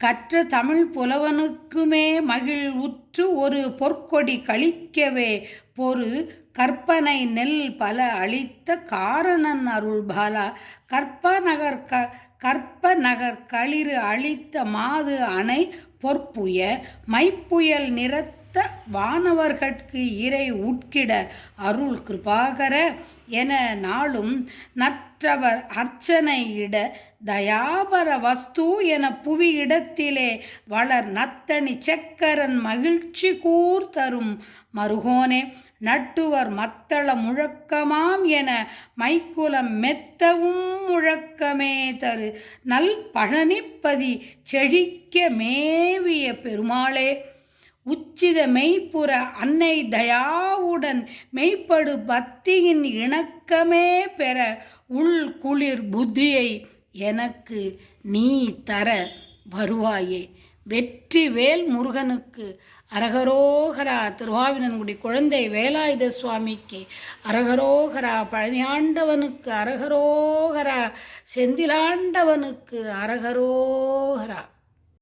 கற்ற தமிழ் புலவனுக்குமே மகிழ் உற்று ஒரு பொற்கொடி கழிக்கவே பொறு கற்பனை நெல் பல அளித்த காரணன் அருள் பாலா கற்ப நகர் களிறு அளித்த மாது அணை பொற்புய மைப்புயல் நிறத்த வானவர்கட்கு இறை உட்கிட அருள் கிருபாகர என நாளும் நற்றவர் அர்ச்சனை இட தயாபர வஸ்து என புவி இடத்திலே வளர் நத்தனி செக்கரன் மகிழ்ச்சி கூர் தரும் மருகோனே நட்டுவர் மத்தள முழக்கமாம் என மைக்குலம் மெத்தவும் முழக்கமே தரு நல் பழனிப்பதி செழிக்க மேவிய பெருமாளே உச்சித மெய்ப்புற அன்னை தயாவுடன் மெய்ப்படு பக்தியின் இணக்கமே பெற உள் குளிர் புத்தியை எனக்கு நீ தர வருவாயே. வெற்றி வேல் முருகனுக்கு அரகரோகரா. திருவாவினன்குடி குழந்தை வேலாயுத சுவாமிக்கு அரகரோகரா. பழனியாண்டவனுக்கு அரகரோகரா. செந்திலாண்டவனுக்கு அரகரோகரா.